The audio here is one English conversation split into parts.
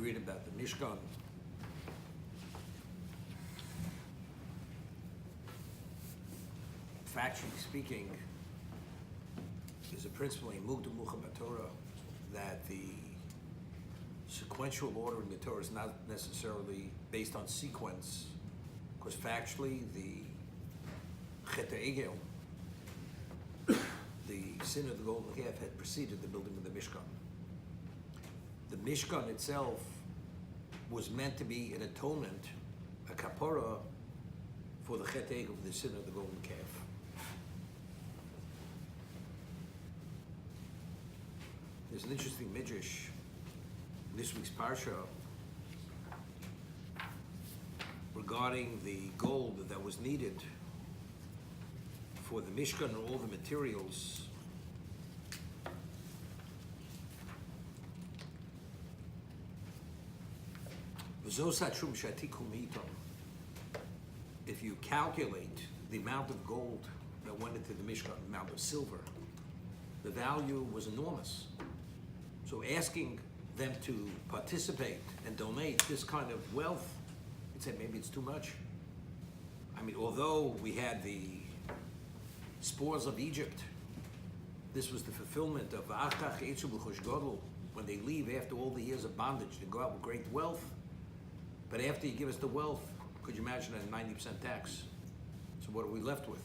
read about the Mishkan, factually speaking, is a principle in Mugdal Mucha Torah that the sequential order in the Torah is not necessarily based on sequence, because factually the Chet HaEgel, the sin of the golden calf, had preceded the building of the Mishkan. The Mishkan itself was meant to be an atonement, a kapara, for the Chet HaEgel, the sin of the golden calf. There's an interesting midrash in this week's parsha regarding the gold that was needed for the Mishkan and all the materials. If you calculate the amount of gold that went into the Mishkan, the amount of silver, the value was enormous. So asking them to participate and donate this kind of wealth, you'd say maybe it's too much. I mean, although we had the spoils of Egypt, this was the fulfillment of Achach Eitzu B'Chosh Gadol, when they leave after all the years of bondage, they go out with great wealth. But after you give us the wealth, could you imagine a 90% tax? So what are we left with?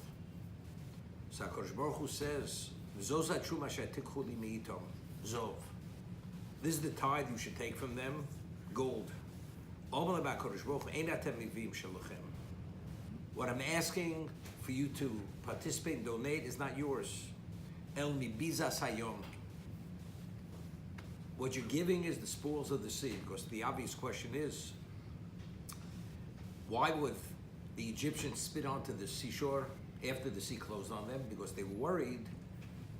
So HaKadosh Baruch Hu says, Zos ha'truma she'tikhu li me'itom, Zov. This is the tithe you should take from them, gold. What I'm asking for you to participate and donate is not yours. El mibizas hayom. What you're giving is the spoils of the sea, because the obvious question is, why would the Egyptians spit onto the seashore after the sea closed on them? Because they were worried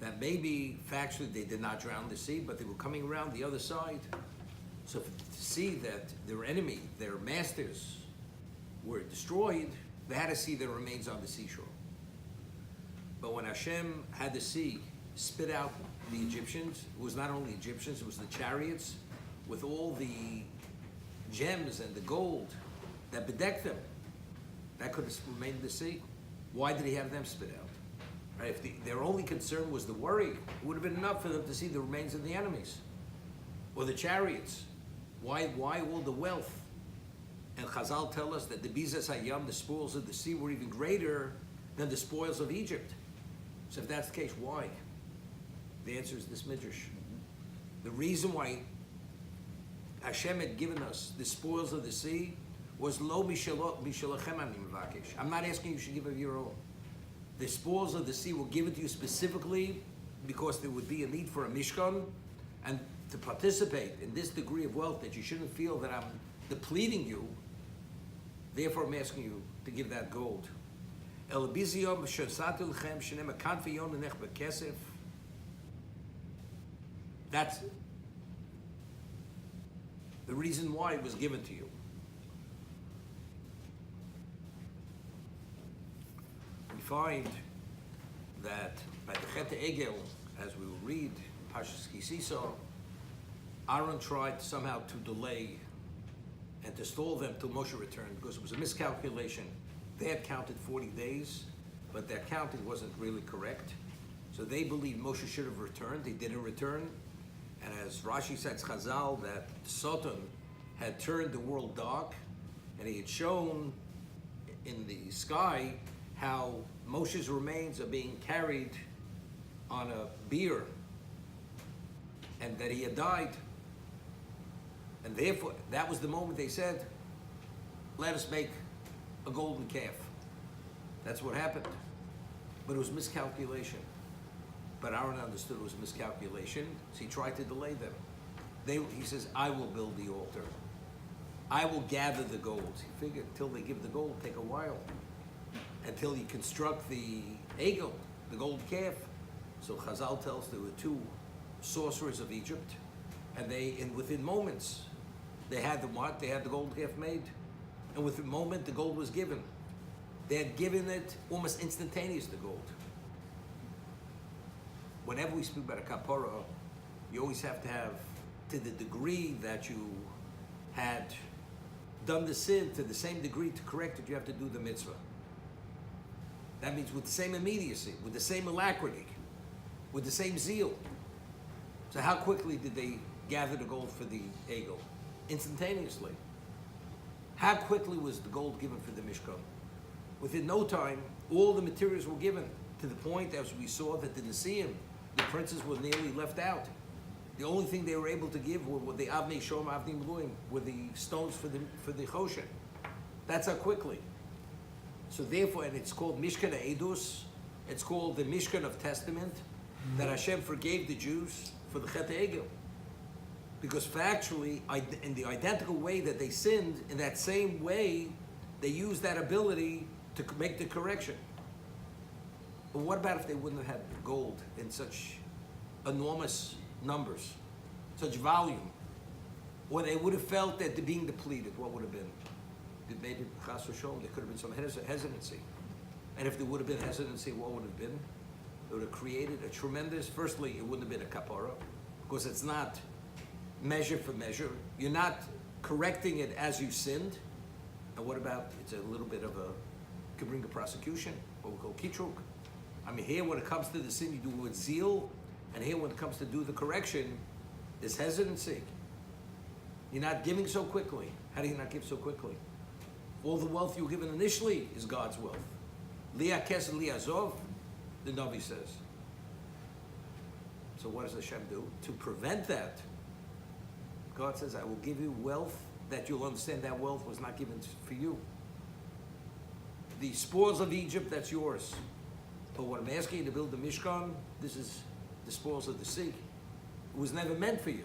that maybe factually they did not drown the sea, but they were coming around the other side. So to see that their enemy, their masters, were destroyed, they had to see their remains on the seashore. But when Hashem had the sea spit out the Egyptians, it was not only Egyptians, it was the chariots with all the gems and the gold that bedecked them. That could have remained in the sea. Why did he have them spit out? Right? If their only concern was the worry, it would have been enough for them to see the remains of the enemies or the chariots. Why all the wealth? And Chazal tell us that the Bizas Hayam, the spoils of the sea, were even greater than the spoils of Egypt. So if that's the case, why? The answer is this midrash. The reason why Hashem had given us the spoils of the sea was lo mishalachem ani mevakesh. I'm not asking you should give of your own. The spoils of the sea were given to you specifically because there would be a need for a Mishkan, and to participate in this degree of wealth that you shouldn't feel that I'm depleting you. Therefore, I'm asking you to give that gold. That's the reason why it was given to you. We find that by the Chet HaEgel, as we will read in Parshas Kisisa, Aaron tried somehow to delay and to stall them till Moshe returned, because it was a miscalculation. They had counted 40 days, but their counting wasn't really correct. So they believed Moshe should have returned. He didn't return. And as Rashi says, Chazal, that Satan had turned the world dark, and he had shown in the sky how Moshe's remains are being carried on a bier, and that he had died. And therefore, that was the moment they said, let us make a golden calf. That's what happened. But it was miscalculation. But Aaron understood it was miscalculation, so he tried to delay them. He says, I will build the altar. I will gather the gold. He figured until they give the gold, take a while. Until you construct the egel, the gold calf. So Chazal tells there were two sorcerers of Egypt, and within moments, they had the what? They had the gold calf made. And within a moment, the gold was given. They had given it almost instantaneous, the gold. Whenever we speak about a kapara, you always have to have, to the degree that you had done the sin to the same degree to correct it, you have to do the mitzvah. That means with the same immediacy, with the same alacrity, with the same zeal. So how quickly did they gather the gold for the egel? Instantaneously. How quickly was the gold given for the Mishkan? Within no time, all the materials were given, to the point, as we saw, that the Nesiim, the princes, were nearly left out. The only thing they were able to give were the Avnei Shom, Avnei Mluim, were the stones for the Choshen. That's how quickly. So therefore, and it's called Mishkan Edus, it's called the Mishkan of Testament, that Hashem forgave the Jews for the Chet Egel. Because factually, in the identical way that they sinned, in that same way, they used that ability to make the correction. But what about if they wouldn't have had gold in such enormous numbers, such volume? Or they would have felt that they're being depleted, what would have been? Maybe Chas v'Sholom, there could have been some hesitancy. And if there would have been hesitancy, what would have been? It would have created a tremendous, firstly, it wouldn't have been a kapara, because it's not measure for measure. You're not correcting it as you sinned. And what about, it's a little bit of a, could bring a prosecution, what we call kitruk. I mean, here when it comes to the sin, you do it with zeal, and here when it comes to do the correction, there's hesitancy. You're not giving so quickly. How do you not give so quickly? All the wealth you were given initially is God's wealth. Liah Kesed Liah Zov, the Navi says. So what does Hashem do? To prevent that, God says, I will give you wealth that you'll understand that wealth was not given for you. The spoils of Egypt, that's yours. But what I'm asking you to build the Mishkan, this is the spoils of the sea. It was never meant for you.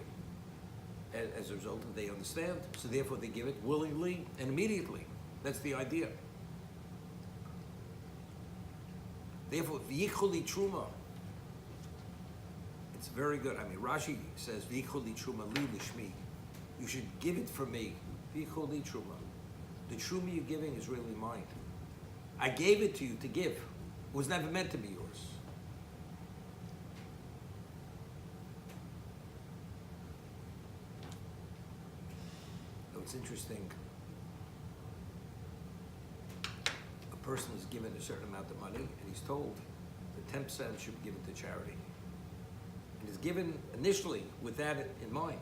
As a result, they understand, so therefore they give it willingly and immediately. That's the idea. Therefore, v'yichuli truma. It's very good. I mean, Rashi says v'yichuli truma li lishmi. You should give it for me. V'yichuli truma. The truma you're giving is really mine. I gave it to you to give. It was never meant to be yours. So it's interesting. A person is given a certain amount of money, and he's told that 10% should be given to charity. And is given initially with that in mind,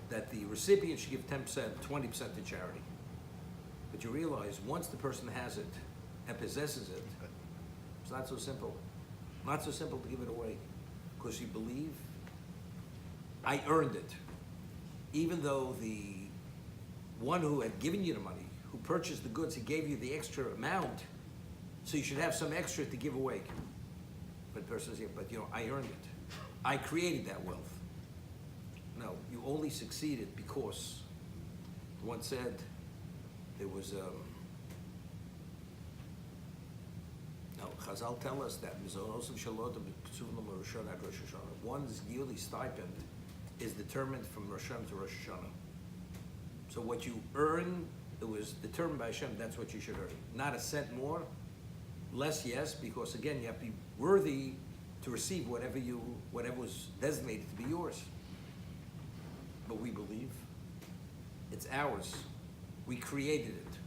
that the recipient should give 10%, 20% to charity. But you realize once the person has it and possesses it, it's not so simple. Not so simple to give it away. Because you believe, I earned it. Even though the one who had given you the money, who purchased the goods, he gave you the extra amount, so you should have some extra to give away. But the person says, yeah, but I earned it. I created that wealth. No, you only succeeded because, one said, there was Chazal tell us that one's yearly stipend is determined from Rosh Hashanah to Rosh Hashanah. So what you earn, it was determined by Hashem, that's what you should earn. Not a cent more, less yes, because again, you have to be worthy to receive whatever was designated to be yours. But we believe it's ours. We created it.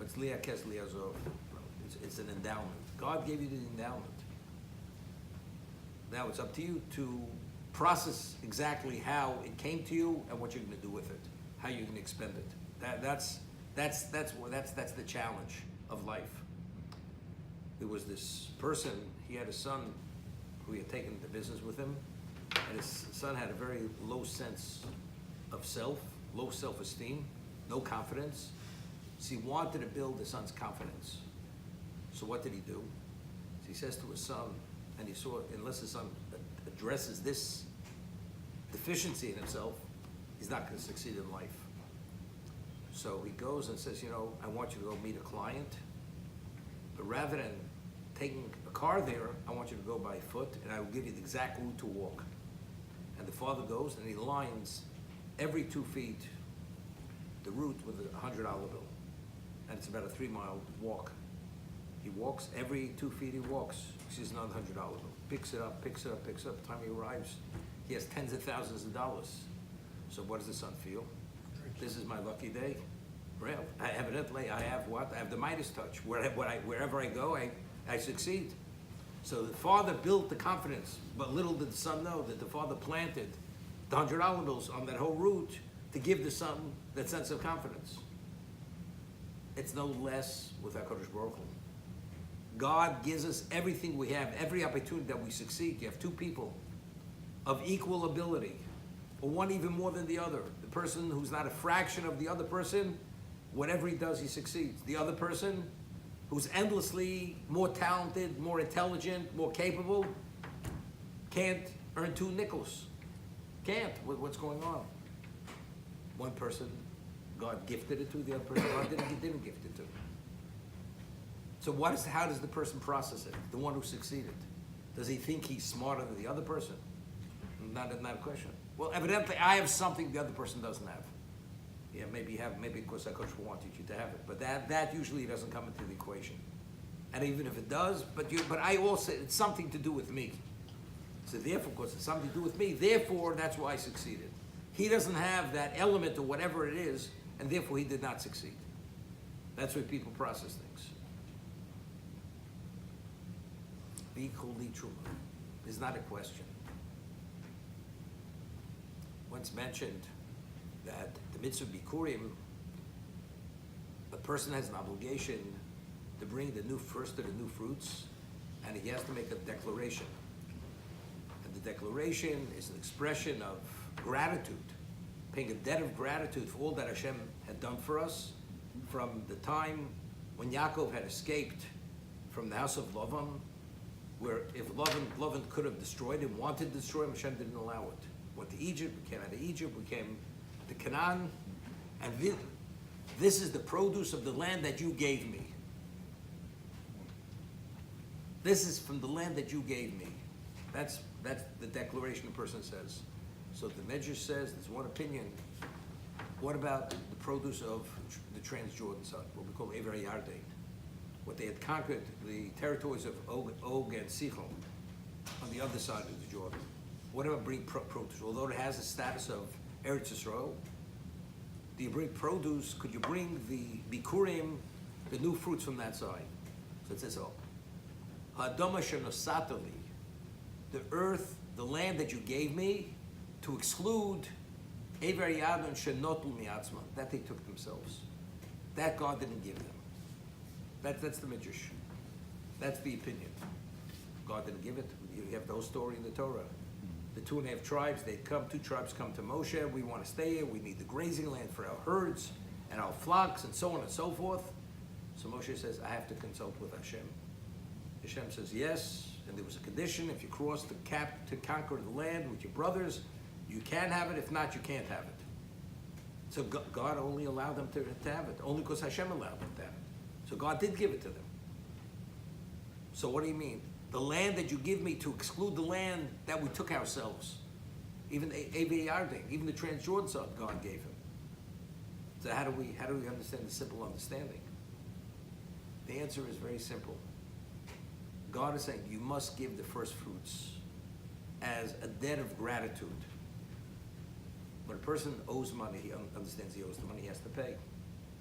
It's Liah Kesed Liah Zov. It's an endowment. God gave you the endowment. Now it's up to you to process exactly how it came to you and what you're going to do with it, how you're going to expend it. That's the challenge of life. There was this person. He had a son who he had taken into business with him, and his son had a very low sense of self, low self-esteem, no confidence. So he wanted to build his son's confidence. So what did he do? So he says to his son, and he saw, unless his son addresses this deficiency in himself, he's not going to succeed in life. So he goes and says, I want you to go meet a client, but rather than taking a car there, I want you to go by foot, and I will give you the exact route to walk. And the father goes and he lines every 2 feet the route with a $100 bill. And it's about a 3-mile walk. He walks, every 2 feet he walks, he sees another $100 bill. Picks it up. By the time he arrives, he has tens of thousands of dollars. So what does the son feel? This is my lucky day. Well, evidently I have what? I have the Midas touch. Wherever I go, I succeed. So the father built the confidence, but little did the son know that the father planted the $100 bills on that whole route to give the son that sense of confidence. It's no less with HaKadosh Baruch Hu. God gives us everything we have, every opportunity that we succeed. You have two people of equal ability, or one even more than the other. The person who's not a fraction of the other person, whatever he does, he succeeds. The other person who's endlessly more talented, more intelligent, more capable, can't earn 2 nickels. Can't. What's going on? One person, God gifted it to, the other person, God didn't gift it to. So how does the person process it? The one who succeeded. Does he think he's smarter than the other person? Not a question. Well, evidently I have something the other person doesn't have. Yeah, maybe because our coach wanted you to have it, but that usually doesn't come into the equation. And even if it does, but I also, it's something to do with me. So therefore, because it's something to do with me, therefore that's why I succeeded. He doesn't have that element or whatever it is, and therefore he did not succeed. That's why people process things. Be koli truma is not a question. Once mentioned that the mitzvah bikurim, a person has an obligation to bring the new fruits, and he has to make a declaration. And the declaration is an expression of gratitude, paying a debt of gratitude for all that Hashem had done for us from the time when Yaakov had escaped from the house of Lavan, where if Lavan could have destroyed him, wanted to destroy him, Hashem didn't allow it. Went to Egypt, we came out of Egypt, we came to Canaan, and this is the produce of the land that you gave me. This is from the land that you gave me. That's the declaration a person says. So the Medrash says, there's one opinion. What about the produce of the Transjordan side, what we call Ever Yarden? What they had conquered, the territories of Og and Sichon, on the other side of the Jordan. What about bring produce? Although it has a status of Eretz Yisrael, do you bring produce? Could you bring the bikurim, the new fruits from that side? So it says, Ha'adama shenosatali, the earth, the land that you gave me, to exclude Ever Yadon shenotul miatzman, that they took themselves. That God didn't give them. That's the midrash. That's the opinion. God didn't give it. You have the whole story in the Torah. The 2.5 tribes, two tribes come to Moshe, we want to stay here, we need the grazing land for our herds and our flocks and so on and so forth. So Moshe says, I have to consult with Hashem. Hashem says yes, and there was a condition, if you cross to conquer the land with your brothers, you can have it, if not, you can't have it. So God only allowed them to have it, only because Hashem allowed them to have it. So God did give it to them. So what do you mean? The land that you give me to exclude the land that we took ourselves. Even even the Transjordan side, God gave him. So how do we understand the simple understanding? The answer is very simple. God is saying you must give the first fruits as a debt of gratitude. When a person owes money, he understands he owes the money he has to pay.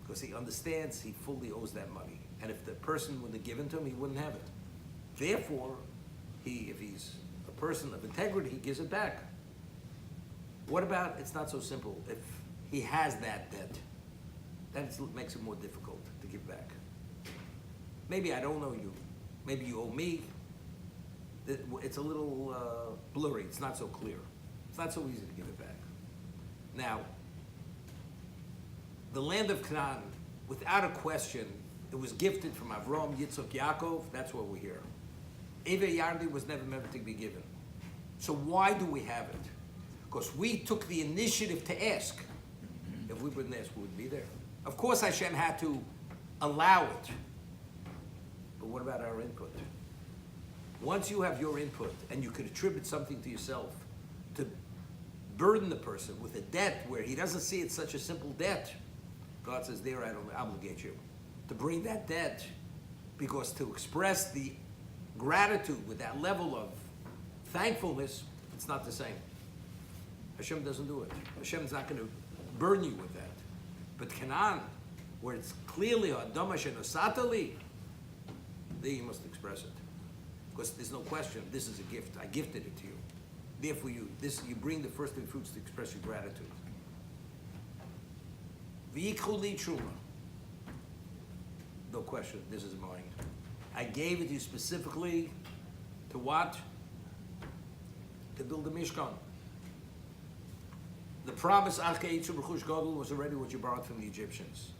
Because he understands he fully owes that money. And if the person would have given to him, he wouldn't have it. Therefore, if he's a person of integrity, he gives it back. What about, it's not so simple, if he has that debt, that makes it more difficult to give back. Maybe I don't know you, maybe you owe me. It's a little blurry, it's not so clear. It's not so easy to give it back. Now, the land of Canaan, without a question, it was gifted from Avram, Yitzchak, Yaakov, that's what we hear. Ever Yardi was never meant to be given. So why do we have it? Because we took the initiative to ask. If we wouldn't ask, we wouldn't be there. Of course Hashem had to allow it. But what about our input? Once you have your input and you could attribute something to yourself, to burden the person with a debt where he doesn't see it such a simple debt, God says, there I don't obligate you to bring that debt, because to express the gratitude with that level of thankfulness, it's not the same. Hashem doesn't do it. Hashem's not going to burden you with that. But Canaan, where it's clearly Adama Shenosatali, there you must express it. Because there's no question, this is a gift. I gifted it to you. Therefore, you bring the first of fruits to express your gratitude. V'yikhu li truma. No question, this is mine. I gave it to you specifically to what? To build the Mishkan. The promise was already what you borrowed from the Egyptians.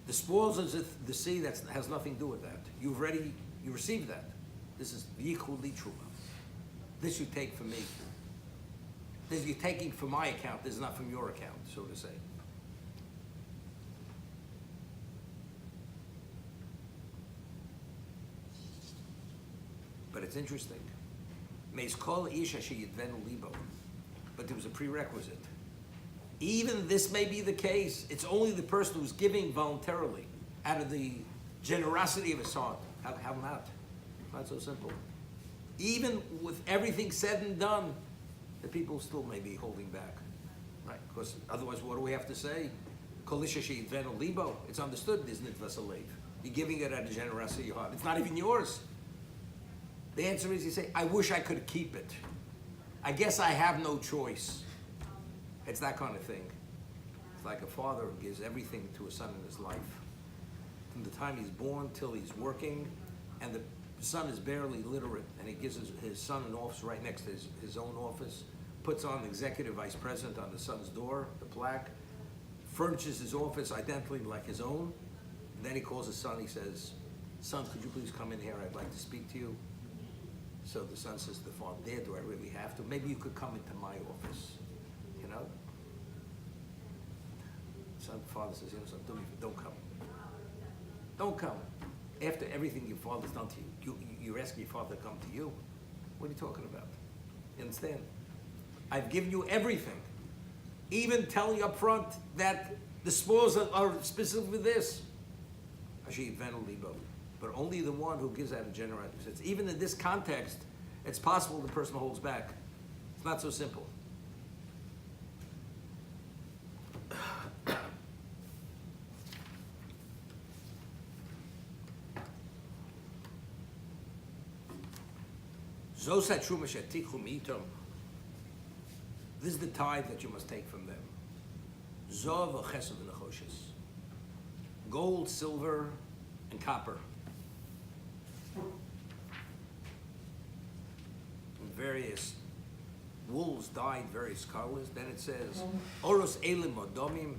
The spoils of the sea, that has nothing to do with that. You received that. This is v'yikhu li truma. This you take from me. This you're taking from my account. This is not from your account, so to say. But it's interesting. But there was a prerequisite. Even this may be the case. It's only the person who's giving voluntarily, out of the generosity of his heart. How not? Not so simple. Even with everything said and done, the people still may be holding back. Right? Because otherwise, what do we have to say? It's understood, isn't it, Vasalev? You're giving it out of generosity of your heart. It's not even yours. The answer is, you say, I wish I could keep it. I guess I have no choice. It's that kind of thing. It's like a father who gives everything to a son in his life. From the time he's born till he's working, and the son is barely literate, and he gives his son an office right next to his own office, puts on executive vice president on the son's door, the plaque, furnishes his office identically like his own, and then he calls his son, he says, son, could you please come in here, I'd like to speak to you. So the son says to the father, Dad, do I really have to? Maybe you could come into my office, you know? The father says, son, don't come. Don't come. After everything your father's done to you, you're asking your father to come to you? What are you talking about? You understand? I've given you everything. Even telling you up front that the spoils are specifically this. But only the one who gives out of generosity. Even in this context, it's possible the person holds back. It's not so simple. This is the tithe that you must take from them. Gold, silver, and copper. And various wolves dyed various colors. Then it says, Oros elim odomim,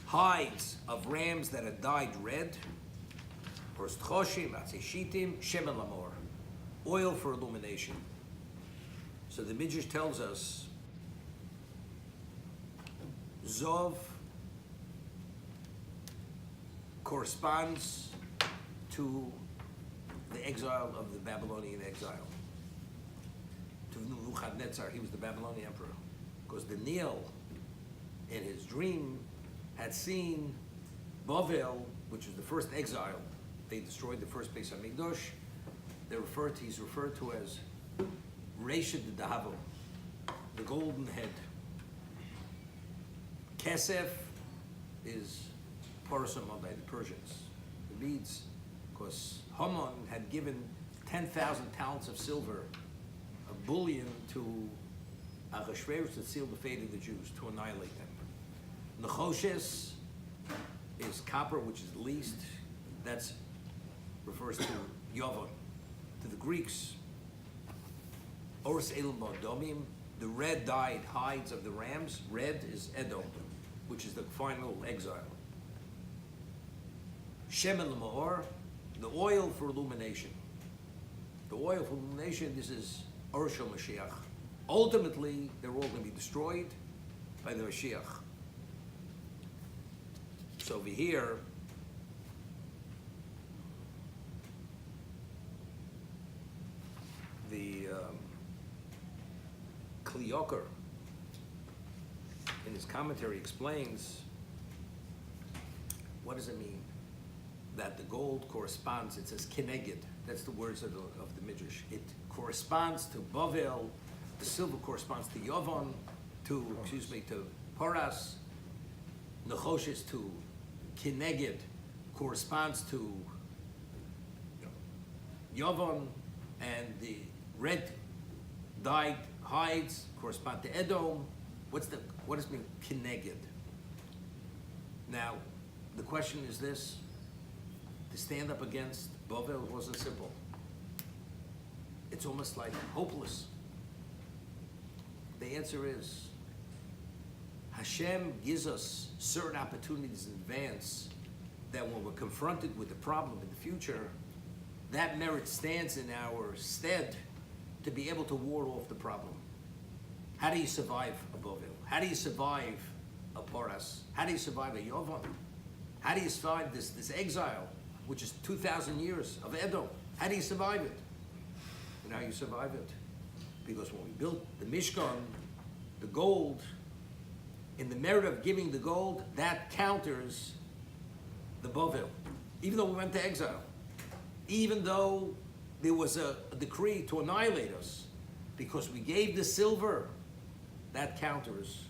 hides of rams that are dyed red. Oros tchoshim, atzeshitim, shemen lamor. Oil for illumination. So the Midrash tells us, Zov corresponds to the exile of the Babylonian exile. To Nebuchadnezzar, he was the Babylonian emperor. Because Daniel, in his dream, had seen Bavel, which was the first exile. They destroyed the first Beis HaMikdash. He's referred to as Reshid Dahavo, the golden head. Kesef is Parasamon by the Persians, the beads, because Haman had given 10,000 talents of silver, a bullion to Ahasuerus to seal the fate of the Jews, to annihilate them. Nechoshes is copper, which is least. That refers to Yavon. To the Greeks, Ors El Modomim, the red dyed hides of the rams. Red is Edom, which is the final exile. Shemen L'Ma'or, the oil for illumination. The oil for illumination, this is Or Shel Mashiach. Ultimately, they're all going to be destroyed by the Mashiach. So over here, the Kli Yakar, in his commentary, explains what does it mean that the gold corresponds. It says kineged. That's the words of the Midrash. It corresponds to Bavel. The silver corresponds to Yavon, to Paras, Nechoshes to Kineged corresponds to Yavon, and the red dyed hides correspond to Edom. What does mean Kineged? Now, the question is this: to stand up against Bavel wasn't simple. It's almost like hopeless. The answer is Hashem gives us certain opportunities in advance that when we're confronted with the problem in the future, that merit stands in our stead to be able to ward off the problem. How do you survive a Bavel? How do you survive a Paras? How do you survive a Yovan? How do you survive this exile, which is 2,000 years of Edom? How do you survive it? You know how you survive it? Because when we built the Mishkan, the gold, in the merit of giving the gold, that counters the Bavel. Even though we went to exile, even though there was a decree to annihilate us, because we gave the silver, that counters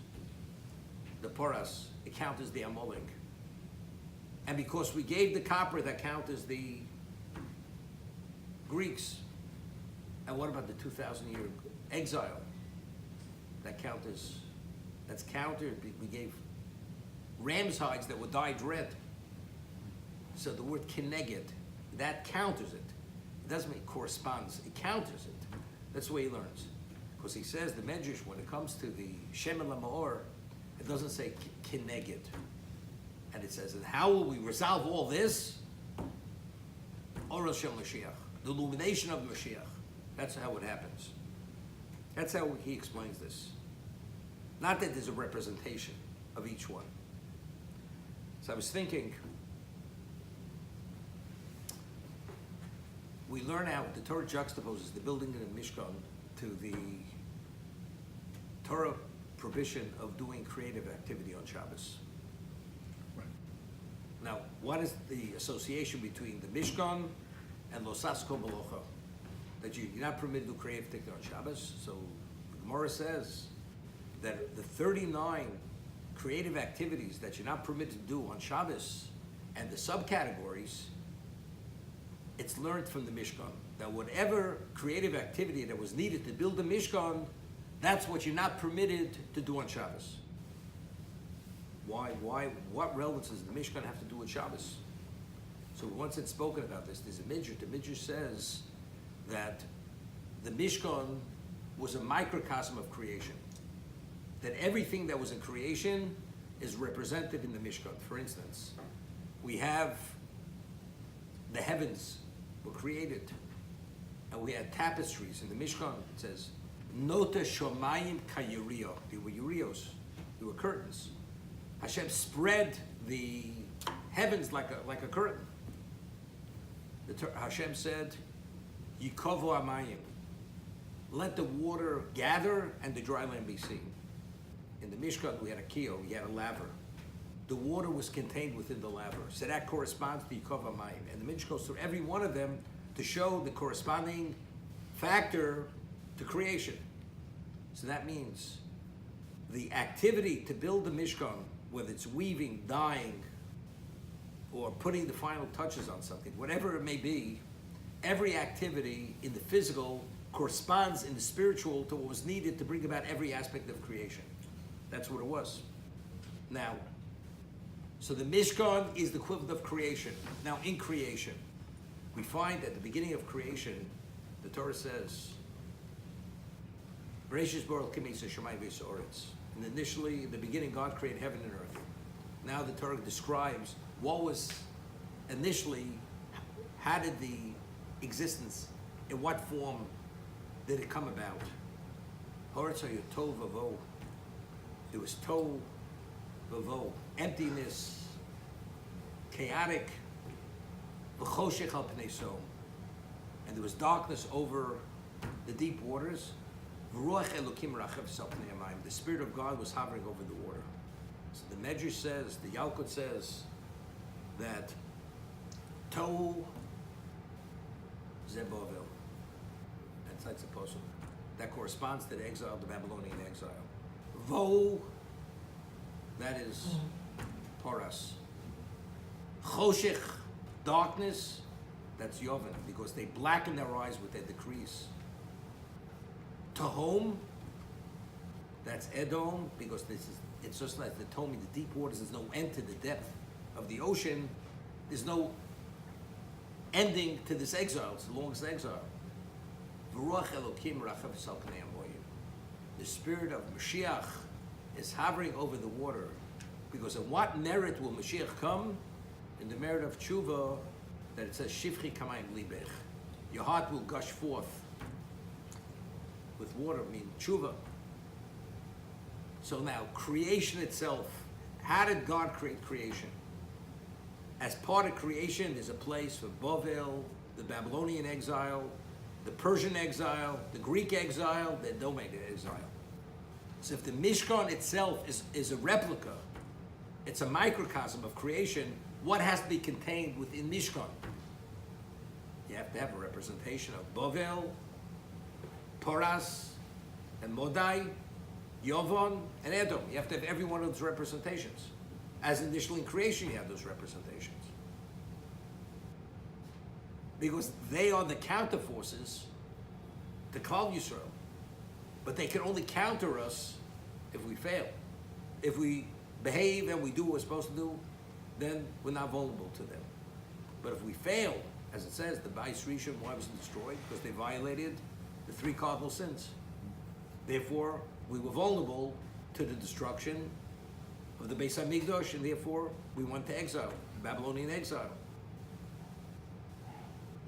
the Paras, it counters the Amalek. And because we gave the copper, that counters the Greeks. And what about the 2,000-year exile? That's countered. We gave ram's hides that were dyed red. So the word kineged, that counters it. It doesn't mean it corresponds, it counters it. That's the way he learns. Because he says the Medrash, when it comes to the Shem and Lamor, it doesn't say kineged. And it says, and how will we resolve all this? Oral Shel Mashiach, the illumination of Mashiach. That's how it happens. That's how he explains this. Not that there's a representation of each one. So I was thinking, we learn how the Torah juxtaposes the building of the Mishkan to the Torah prohibition of doing creative activity on Shabbos. Right. Now, what is the association between the Mishkan and Losasko Malocha? That you're not permitted to do creative activity on Shabbos. So the Gemara says that the 39 creative activities that you're not permitted to do on Shabbos and the subcategories, it's learned from the Mishkan. That whatever creative activity that was needed to build the Mishkan, that's what you're not permitted to do on Shabbos. Why? What relevance does the Mishkan have to do with Shabbos? So we once had spoken about this. There's a Midrash. The Midrash says that the Mishkan was a microcosm of creation. That everything that was in creation is represented in the Mishkan. For instance, we have the heavens were created, and we had tapestries in the Mishkan. It says, Nota Shomayim Kayuriyo. They were Urios. They were curtains. Hashem spread the heavens like a curtain. Hashem said, Yikovu Amayim. Let the water gather and the dry land be seen. In the Mishkan, we had a kiyah, we had a laver. The water was contained within the laver. So that corresponds to Yikov Amayim. And the Midrash goes through every one of them to show the corresponding factor to creation. So that means the activity to build the Mishkan, whether it's weaving, dyeing, or putting the final touches on something, whatever it may be, every activity in the physical corresponds in the spiritual to what was needed to bring about every aspect of creation. That's what it was. Now, so the Mishkan is the equivalent of creation. Now, in creation, we find at the beginning of creation, the Torah says, Bereshis bara Elokim Shamayim v'Haaretz. And initially, in the beginning, God created heaven and earth. Now the Torah describes what was initially, how did the existence, in what form did it come about? Haaretz hayah tohu vavohu. There was tohu vavohu, emptiness, chaotic, v'choshech al pnei som, and there was darkness over the deep waters. V'ruach Elokim rachev al pnei hamayim. The Spirit of God was hovering over the water. So the Medrash says, the Yalkut says, that tohu zebavel. That's like supposed to. That corresponds to the exile, the Babylonian exile. Vo, that is Poras. Choshech, darkness, that's Yovan, because they blacken their eyes with their decrees. Tahom, that's Edom, because it's just like they told me, the deep waters, there's no end to the depth of the ocean. There's no ending to this exile. It's the longest exile. V'ruach Elokim rachav sal pnei hamayim. The spirit of Mashiach is hovering over the water, because in what merit will Mashiach come? In the merit of tshuva, that it says Shivchi kamayim libech. Your heart will gush forth with water, meaning tshuva. So now, creation itself, how did God create creation? As part of creation, there's a place for Bavel, the Babylonian exile, the Persian exile, the Greek exile, the Edomic exile. So if the Mishkan itself is a replica, it's a microcosm of creation, what has to be contained within Mishkan? You have to have a representation of Bavel, Poras, and Modai, Yovon, and Edom. You have to have every one of those representations. As initially in creation, you have those representations. Because they are the counter forces to Klal Yisrael. But they can only counter us if we fail. If we behave and we do what we're supposed to do, then we're not vulnerable to them. But if we fail, as it says, the Bais Rishon, why was it destroyed? Because they violated the 3 cardinal sins. Therefore, we were vulnerable to the destruction of the Beis HaMikdash, and therefore we went to exile, Babylonian exile.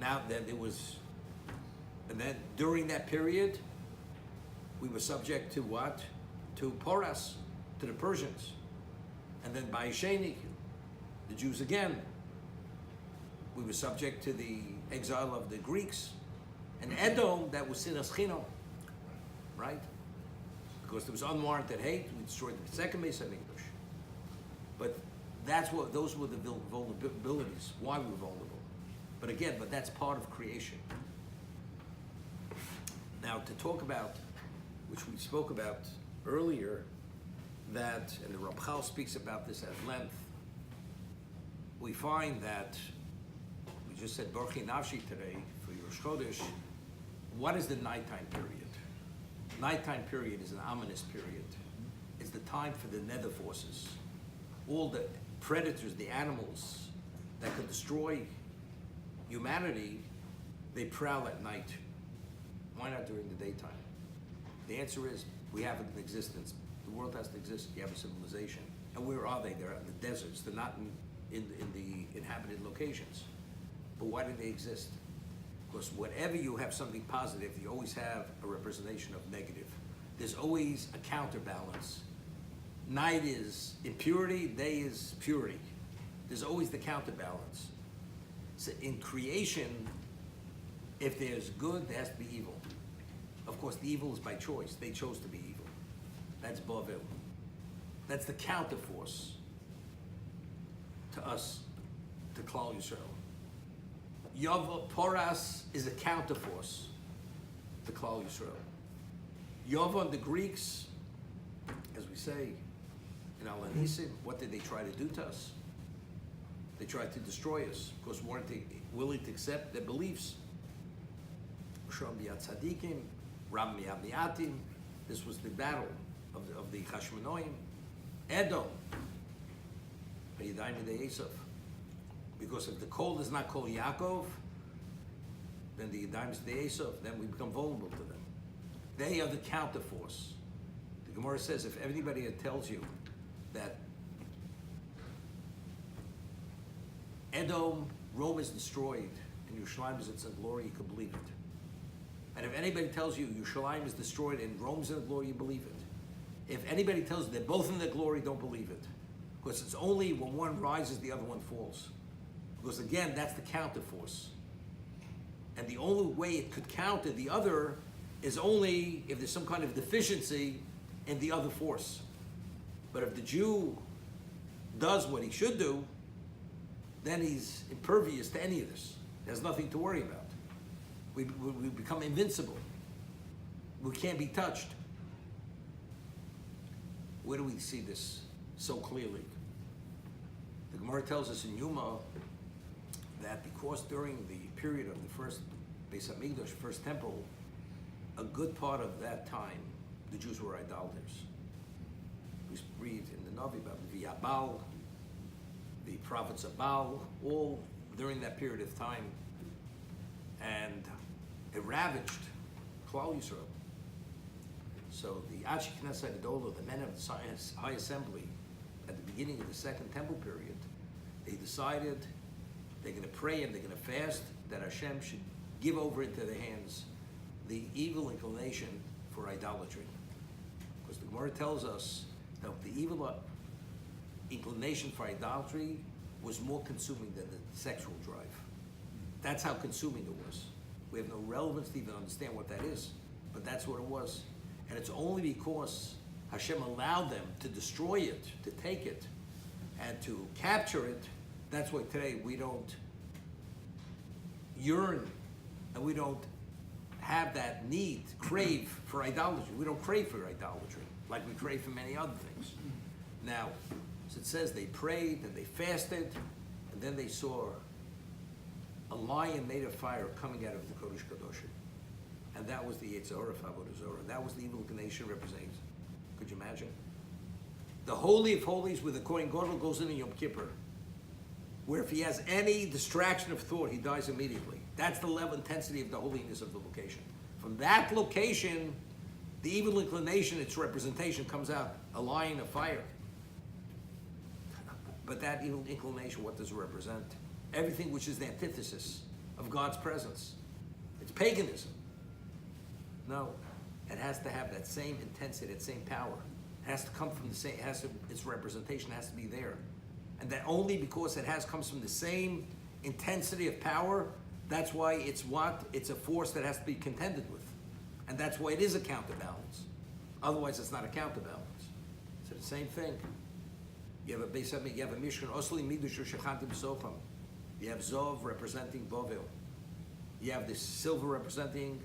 Now then and then during that period, we were subject to what? To Poras, to the Persians. And then by Sheni, the Jews again, we were subject to the exile of the Greeks. And Edom, that was Sinas Chino, right? Because there was unwarranted hate, we destroyed the second Beis HaMikdash. But those were the vulnerabilities, why we were vulnerable. But again, that's part of creation. Now to talk about, which we spoke about earlier, and the Ramchal speaks about this at length, we find that, we just said Borchi Nafshi today for your Chodesh, what is the nighttime period? Nighttime period is an ominous period. It's the time for the nether forces. All the predators, the animals that could destroy humanity, they prowl at night. Why not during the daytime? The answer is, we have an existence. The world has to exist. You have a civilization. And where are they? They're in the deserts. They're not in the inhabited locations. But why do they exist? Because whenever you have something positive, you always have a representation of negative. There's always a counterbalance. Night is impurity, day is purity. There's always the counterbalance. So in creation, if there's good, there has to be evil. Of course, the evil is by choice. They chose to be evil. That's Bavel. That's the counterforce to us, to Klal Yisrael. Poras is a counterforce to Klal Yisrael. Yovon, the Greeks, as we say in Al Anisim, what did they try to do to us? They tried to destroy us because we weren't willing to accept their beliefs. Shom B'Yad Tzadikim, Ram Miyad Mi'atim. This was the battle of the Chashmonoim. Edom, V'Yadayim Yedei Esav. Because if the cold is not called Yaakov, then the Yadayim is the Esav, then we become vulnerable to them. They are the counterforce. The Gemara says if anybody tells you that Edom, Rome is destroyed, and Yerushalayim is in glory, you can believe it. And if anybody tells you Yerushalayim is destroyed and Rome's in glory, you believe it. If anybody tells you they're both in the glory, don't believe it. Because it's only when one rises, the other one falls. Because again, that's the counterforce. And the only way it could counter the other is only if there's some kind of deficiency in the other force. But if the Jew does what he should do, then he's impervious to any of this. There's nothing to worry about. We become invincible. We can't be touched. Where do we see this so clearly? The Gemara tells us in Yuma that because during the period of the first Beis Hamikdash, first temple, a good part of that time, the Jews were idolaters. We read in the Navi about the Baal, the prophets of Baal, all during that period of time, and it ravaged Klal Yisrael. So the Achi Knesset Gedolah, the men of the High Assembly, at the beginning of the Second Temple period, they decided they're going to pray and they're going to fast that Hashem should give over into their hands the evil inclination for idolatry. Because the Gemara tells us that the evil inclination for idolatry was more consuming than the sexual drive. That's how consuming it was. We have no relevance to even understand what that is, but that's what it was. And it's only because Hashem allowed them to destroy it, to take it, and to capture it. That's why today we don't yearn and we don't have that need, crave for idolatry. We don't crave for idolatry like we crave for many other things. Now, as it says, they prayed and they fasted, and then they saw a lion made of fire coming out of the Kodesh Kadoshim. And that was the Yetzer Hara of Avodah Zarah. That was the evil inclination represented. Could you imagine? The Holy of Holies where the Kohen Gadol goes in Yom Kippur, where if he has any distraction of thought, he dies immediately. That's the level intensity of the holiness of the location. From that location, the evil inclination, its representation, comes out, a lion of fire. But that evil inclination, what does it represent? Everything which is the antithesis of God's presence. It's paganism. No, it has to have that same intensity, that same power. It has to come from the same, its representation has to be there. And that only because it comes from the same intensity of power, that's why it's a force that has to be contended with. And that's why it is a counterbalance. Otherwise, it's not a counterbalance. So the same thing. You have a Mishkan, Osli Midush Shechanti B'Socham. You have Zov representing Bovel. You have the silver representing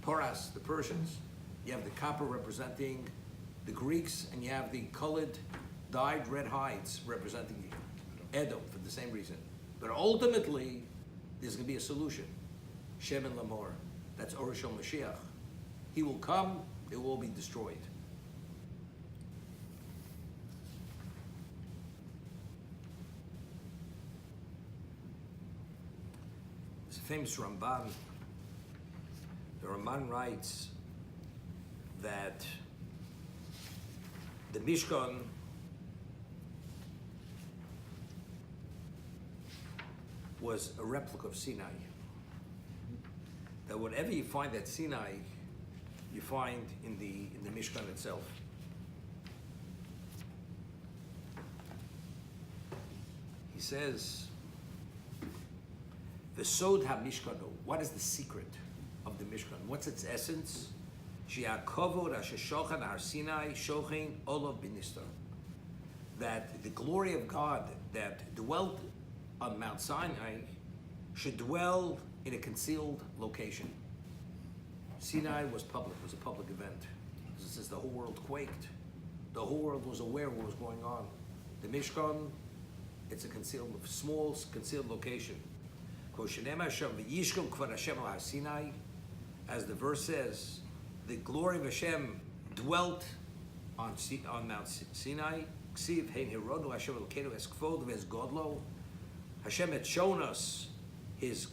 Poras, the Persians. You have the copper representing the Greeks, and you have the colored, dyed red hides representing Edom for the same reason. But ultimately, there's going to be a solution. Shem and Lamor. That's Orish Mashiach. He will come, it will all be destroyed. There's a famous Ramban. The Ramban writes that the Mishkan was a replica of Sinai. That whatever you find at Sinai, you find in the Mishkan itself. He says, the Sod HaMishkanu, what is the secret of the Mishkan? What's its essence? She'akovod ha'sheshochan har Sinai shochin olav b'nistar. That the glory of God that dwelt on Mount Sinai should dwell in a concealed location. Sinai was public, was a public event. As it says, the whole world quaked. The whole world was aware of what was going on. The Mishkan, it's a small concealed location. As the verse says, the glory of Hashem dwelt on Mount Sinai. Hashem had shown us His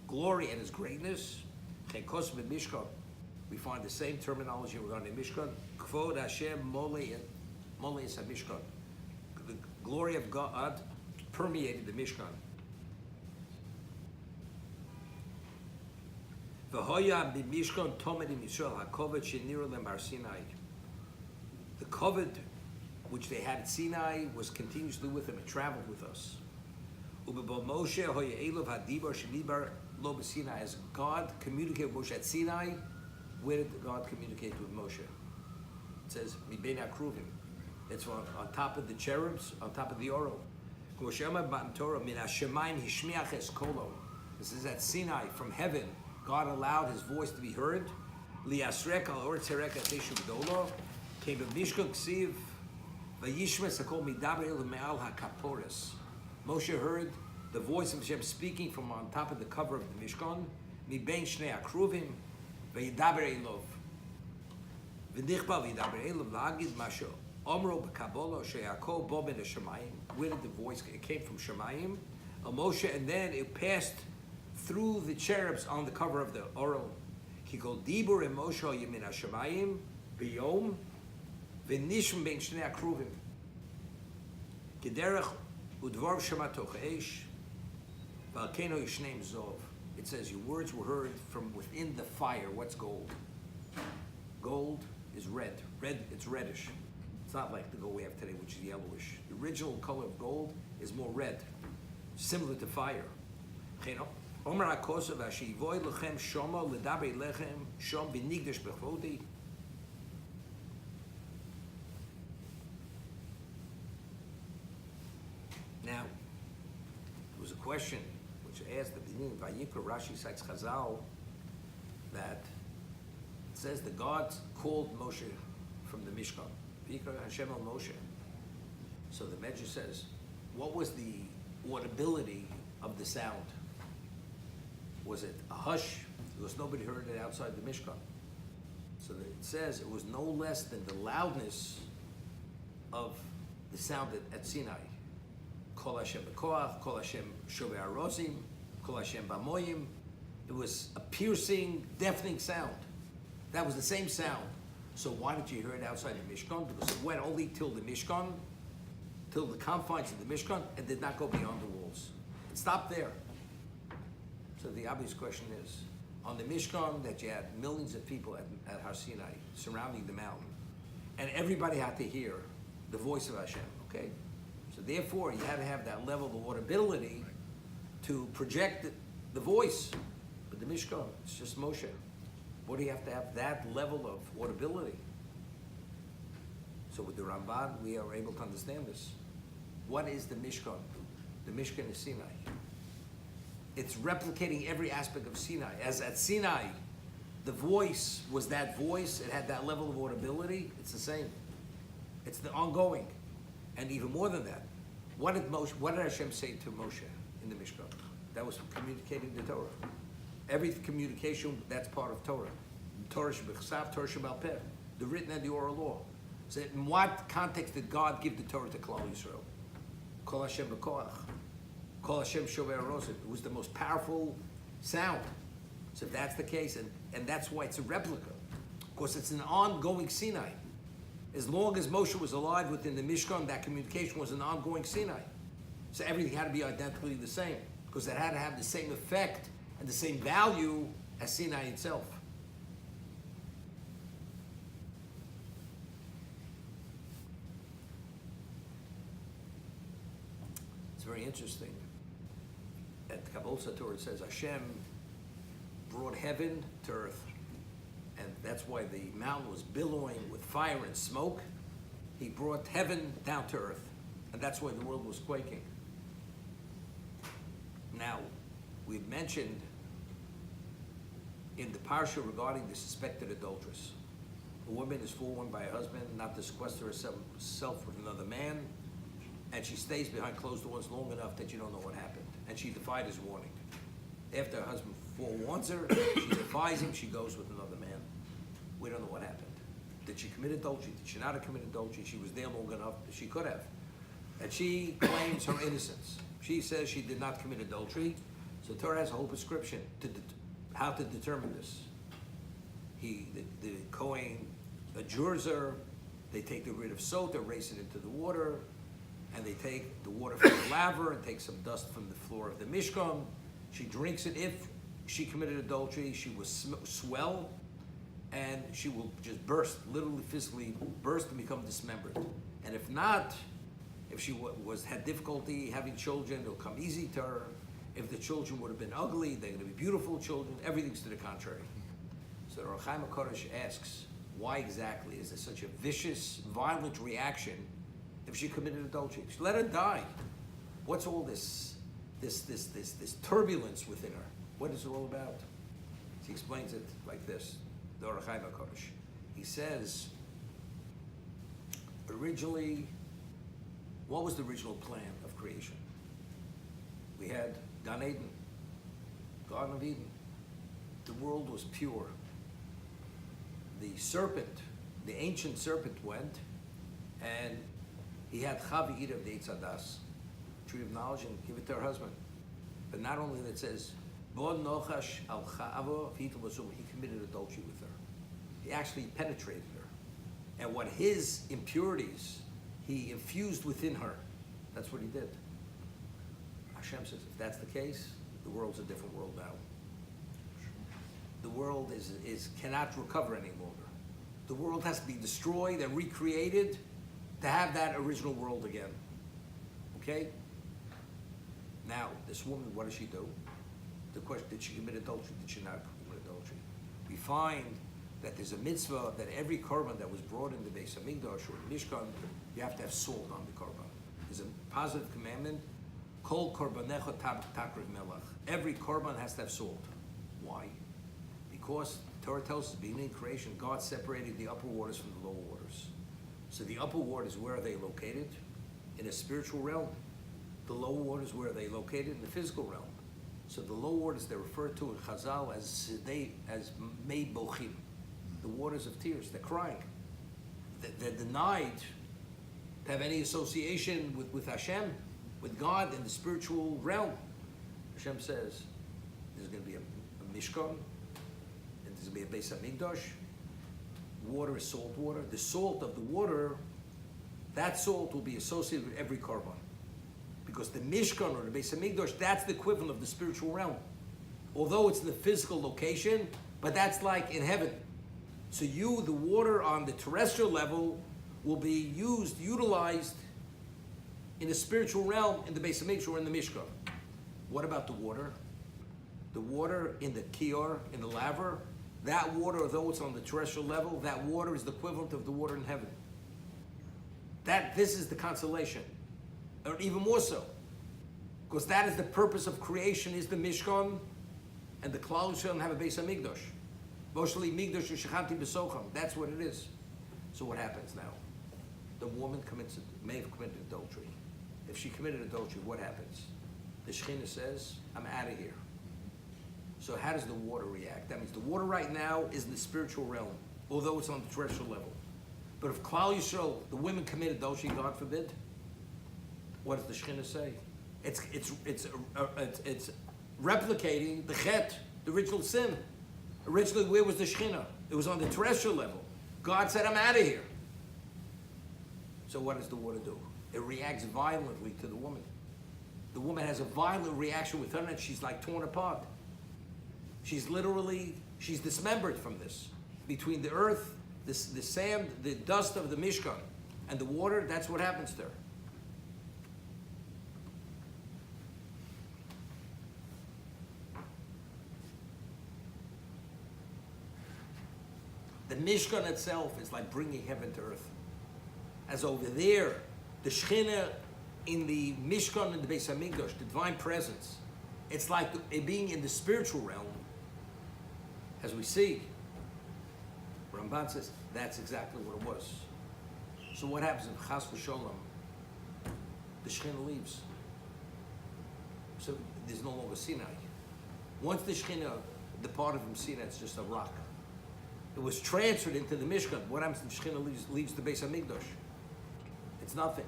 glory and His greatness. We find the same terminology regarding Mishkan. Kvod Hashem Molei Mishkan. The glory of God permeated the Mishkan. The covet which they had at Sinai was continuously with them. It traveled with us. As God communicated with Moshe at Sinai, where did God communicate with Moshe? It says, it's on top of the cherubs, on top of the Oro. This is at Sinai, from heaven, God allowed His voice to be heard. Came a Mishkan Ksiv, Vayishma Sakol Midaber El Me'al HaKaporis. Moshe heard the voice of Hashem speaking from on top of the cover of the Mishkan. Mi bein shnei akruvim, vayidaber elov. V'nichba vayidaber elov la'agid masho. Omro b'kabolo she'yakol bo ben hashemayim. Where did the voice? It came from Shemayim. Moshe, and then it passed through the cherubs on the cover of the Orel. Ki kol dibur em Moshe yemin hashemayim b'yom v'nishim bein shnei akruvim. Kederech udvar shematoch eish. It says your words were heard from within the fire. What's gold? Gold is red. It's reddish. It's not like the gold we have today, which is yellowish. The original color of gold is more red, similar to fire. Now, there was a question asked the beginning, Vayikra, Rashi cites Chazal, that it says the gods called Moshe from the Mishkan. Vayikra Hashem el Moshe. So the Medrash says, what was the audibility of the sound? Was it a hush? Because nobody heard it outside the Mishkan. So it says it was no less than the loudness of the sound at Sinai. Kol Hashem b'koach, Kol Hashem shovei arozim, Kol Hashem b'moyim. It was a piercing, deafening sound. That was the same sound. So why did you hear it outside the Mishkan? Because it went only till the Mishkan, till the confines of the Mishkan, and did not go beyond the walls. It stopped there. So the obvious question is, on the Mishkan that you had millions of people at Har Sinai surrounding the mountain, and everybody had to hear the voice of Hashem, okay? So therefore, you had to have that level of audibility to project the voice. But the Mishkan, it's just Moshe. What do you have to have that level of audibility? So with the Ramban, we are able to understand this. What is the Mishkan? The Mishkan is Sinai. It's replicating every aspect of Sinai. As at Sinai, the voice was that voice, it had that level of audibility, it's the same. It's the ongoing. And even more than that, what did Hashem say to Moshe in the Mishkan? That was communicating the Torah. Every communication, that's part of Torah. Torah shebechsav, Torah shebal peh, the written and the oral law. So in what context did God give the Torah to Klal Yisrael? Kol Hashem b'koach, Kol Hashem shovei arozim. It was the most powerful sound. So if that's the case, and that's why it's a replica, because it's an ongoing Sinai. As long as Moshe was alive within the Mishkan, that communication was an ongoing Sinai. So everything had to be identically the same, because it had to have the same effect and the same value as Sinai itself. It's very interesting. At Kabbalah Torah it says Hashem brought heaven to earth. And that's why the mountain was billowing with fire and smoke. He brought heaven down to earth. And that's why the world was quaking. Now, we've mentioned in the parsha regarding the suspected adulteress. A woman is forewarned by her husband not to sequester herself with another man, and she stays behind closed doors long enough that you don't know what happened. And she defied his warning. After her husband forewarns her, she defies him, she goes with another man. We don't know what happened. Did she commit adultery? Did she not have committed adultery? She was there long enough, she could have. And she claims her innocence. She says she did not commit adultery. So Torah has a whole prescription to how to determine this. The Kohen adjures her, they take the rid of salt, they race it into the water, and they take the water from the laver and take some dust from the floor of the Mishkan. She drinks it. If she committed adultery, she will swell, and she will just burst, literally physically burst and become dismembered. And if not, if she had difficulty having children, it'll come easy to her. If the children would have been ugly, they're going to be beautiful children. Everything's to the contrary. So the Ohr HaChaim HaKadosh asks, why exactly is there such a vicious, violent reaction if she committed adultery? Let her die. What's all this turbulence within her? What is it all about? He explains it like this, the Ohr HaChaim HaKadosh. He says, originally, What was the original plan of creation? We had Gan Eden, Garden of Eden. The world was pure. The serpent, the ancient serpent went, and he had Chava eat of the Eitz Hadas, tree of knowledge, and give it to her husband. But not only that, it says, Bo nochash al cha'avo, he committed adultery with her. He actually penetrated her. And what his impurities he infused within her, that's what he did. Hashem says, if that's the case, the world's a different world now. The world cannot recover any longer. The world has to be destroyed and recreated to have that original world again. Okay? Now, this woman, what does she do? The question, did she commit adultery? Did she not commit adultery? We find that there's a mitzvah that every korban that was brought in the Beis Hamikdash or Mishkan, you have to have salt on the korban. There's a positive commandment, Kol korbanecha takriv melach. Every korban has to have salt. Why? Because the Torah tells us at the beginning of creation, God separated the upper waters from the lower waters. So the upper waters, where are they located? In a spiritual realm. The lower waters, where are they located? In the physical realm. So the lower waters, they're referred to in Chazal as mei bochim, the waters of tears. They're crying. They're denied to have any association with Hashem, with God in the spiritual realm. Hashem says there's going to be a Mishkan, and there's going to be a Beis Hamikdash. Water is salt water. The salt of the water, that salt will be associated with every korban. Because the Mishkan or the Beis Hamikdash, that's the equivalent of the spiritual realm. Although it's in the physical location, but that's like in heaven. So the water on the terrestrial level will be utilized in the spiritual realm in the Beis Hamikdash or in the Mishkan. What about the water? The water in the kior, in the laver, that water, although it's on the terrestrial level, that water is the equivalent of the water in heaven. This is the consolation. Or even more so, because that is the purpose of creation, is the Mishkan, and the Klal Yisrael have a Beis Hamikdash. Moshli Migdash Shechanti B'Socham. That's what it is. So what happens now? The woman may have committed adultery. If she committed adultery, what happens? The Shekhinah says, I'm out of here. So how does the water react? That means the water right now is in the spiritual realm, although it's on the terrestrial level. But if Klal Yisrael, the women commit adultery, God forbid, what does the Shekhinah say? It's replicating the Chet, the original sin. Originally, where was the Shekhinah? It was on the terrestrial level. God said, I'm out of here. So what does the water do? It reacts violently to the woman. The woman has a violent reaction with her, and she's like torn apart. She's dismembered from this. Between the earth, the sand, the dust of the Mishkan, and the water, that's what happens to her. The Mishkan itself is like bringing heaven to earth. As over there, the Shekhinah in the Mishkan and the Beis Hamikdash, the divine presence, it's like being in the spiritual realm. As we see, Ramban says that's exactly what it was. So what happens in Chas v'Sholom? The Shekhinah leaves. So there's no longer Sinai. Once the Shekhinah departed from Sinai, it's just a rock. It was transferred into the Mishkan. What happens when the Shekhinah leaves the Beis Hamikdash? It's nothing.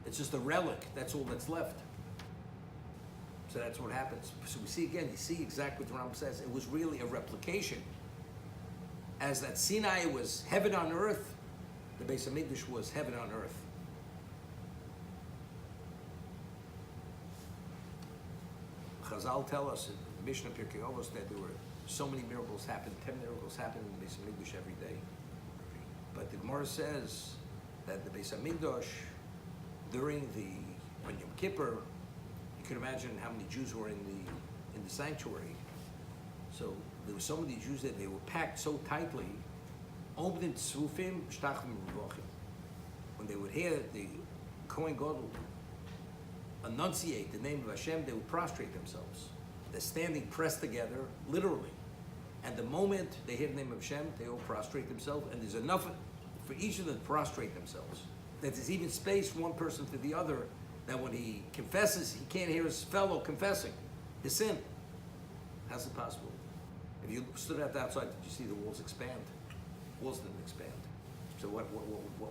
It's just a relic. That's all that's left. So that's what happens. So we see again, you see exactly what the Rambam says. It was really a replication. As that Sinai was heaven on earth, the Beis Hamikdash was heaven on earth. Chazal tell us in the Mishnah Pirkei Avos that there were so many miracles happened, 10 miracles happened in the Beis Hamikdash every day. But the Gemara says that the Beis Hamikdash, on Yom Kippur, you can imagine how many Jews were in the sanctuary. So there were so many Jews that they were packed so tightly. When they would hear the Kohen Gadol enunciate the name of Hashem, they would prostrate themselves. They're standing pressed together, literally. And the moment they hear the name of Hashem, they all prostrate themselves, and there's enough for each of them to prostrate themselves. that there's even space from one person to the other, that when he confesses, he can't hear his fellow confessing his sin. How's it possible? If you stood out the outside, did you see the walls expand? Walls didn't expand. So what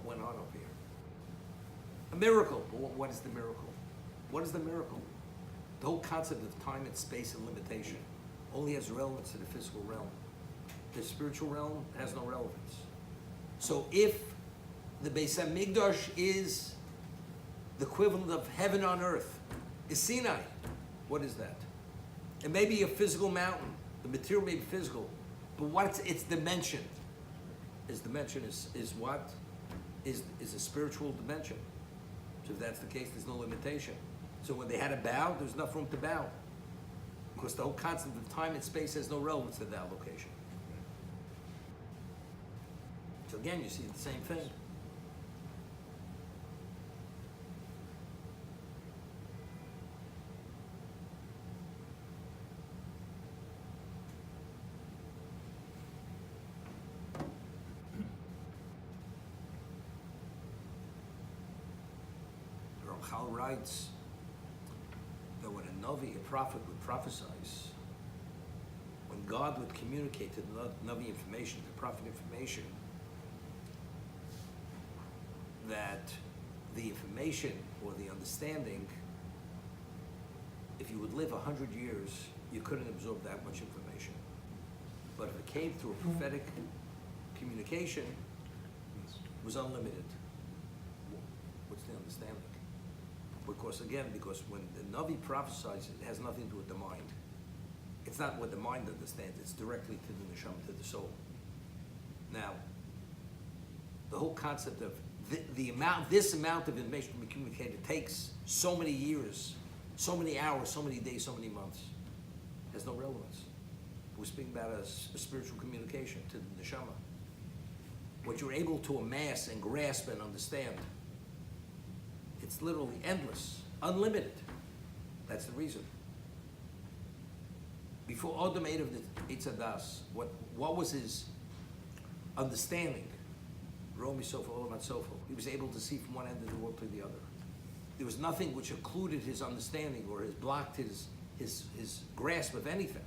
went on over here? A miracle. What is the miracle? What is the miracle? The whole concept of time and space and limitation only has relevance to the physical realm. The spiritual realm has no relevance. So if the Beis HaMikdash is the equivalent of heaven on earth, is Sinai, what is that? It may be a physical mountain. The material may be physical, but what's its dimension? Its dimension is what? Is a spiritual dimension. So if that's the case, there's no limitation. So when they had to bow, there's enough room to bow. Because the whole concept of time and space has no relevance to that location. So again, you see the same thing. Ramchal writes that when a Navi, a prophet, would prophesy, when God would communicate to the Navi information, the prophet information, that the information or the understanding, if you would live 100 years, you couldn't absorb that much information. But if it came through a prophetic communication, it was unlimited. What's the understanding? Because when the Navi prophesies, it has nothing to do with the mind. It's not what the mind understands, it's directly to the neshama, to the soul. Now, the whole concept of this amount of information to be communicated takes so many years, so many hours, so many days, so many months. Has no relevance. We're speaking about a spiritual communication to the neshama. What you're able to amass and grasp and understand, it's literally endless, unlimited. That's the reason. Before Adam ate of the Eitz Hadas, what was his understanding? Romi Sofa, Olamat Sofa. He was able to see from one end of the world to the other. There was nothing which occluded his understanding or has blocked his grasp of anything.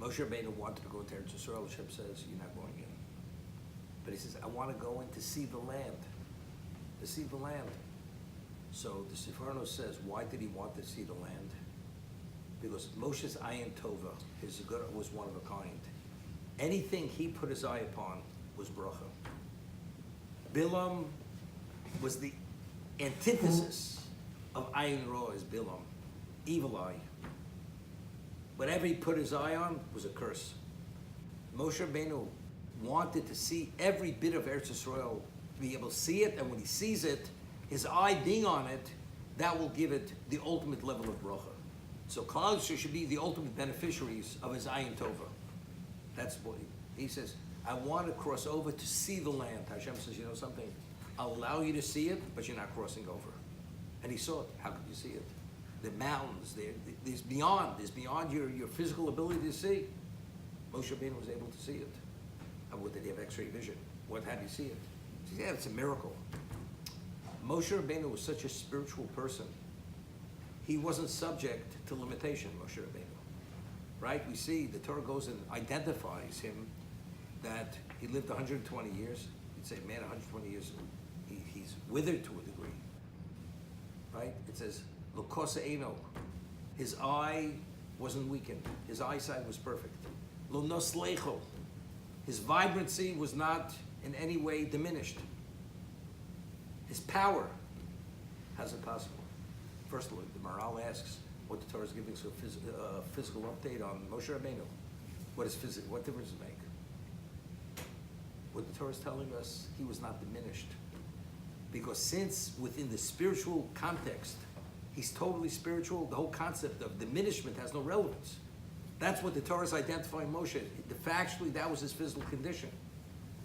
Moshe Rabbeinu wanted to go into Eretz Yisrael. Hashem says, "You're not going in." But he says, "I want to go in to see the land, to see the land." So the Sefarno says, why did he want to see the land? Because Moshe's ayin tova, his good, was one of a kind. Anything he put his eye upon was bracha. Bilam was the antithesis of ayin ra, is Bilam, evil eye. Whatever he put his eye on was a curse. Moshe Rabbeinu wanted to see every bit of Eretz Yisrael, to be able to see it, and when he sees it, his eye being on it, that will give it the ultimate level of bracha. So Klal Yisrael should be the ultimate beneficiaries of his ayin tova. That's what he says. I want to cross over to see the land. Hashem says, you know something? I'll allow you to see it, but you're not crossing over. And he saw it. How could you see it? The mountains, there's beyond your physical ability to see. Moshe Rabbeinu was able to see it. Did he have X-ray vision? How did he see it? He said, yeah, it's a miracle. Moshe Rabbeinu was such a spiritual person. He wasn't subject to limitation, Moshe Rabbeinu. Right? We see the Torah goes and identifies him that he lived 120 years. You'd say, man, 120 years, he's withered to a degree. Right? It says, Lokosa Eno. His eye wasn't weakened. His eyesight was perfect. Lo Noslecho. His vibrancy was not in any way diminished. His power. How's it possible? First of all, the Maral asks what the Torah is giving us a physical update on Moshe Rabbeinu. What is physical? What difference does it make? What the Torah is telling us, he was not diminished. Because since within the spiritual context, he's totally spiritual, the whole concept of diminishment has no relevance. That's what the Torah is identifying Moshe. Factually, that was his physical condition.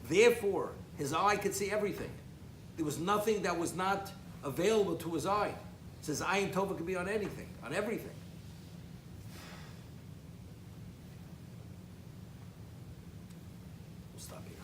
Therefore, his eye could see everything. There was nothing that was not available to his eye. It says Ayin Tova can be on anything, on everything. We'll stop here.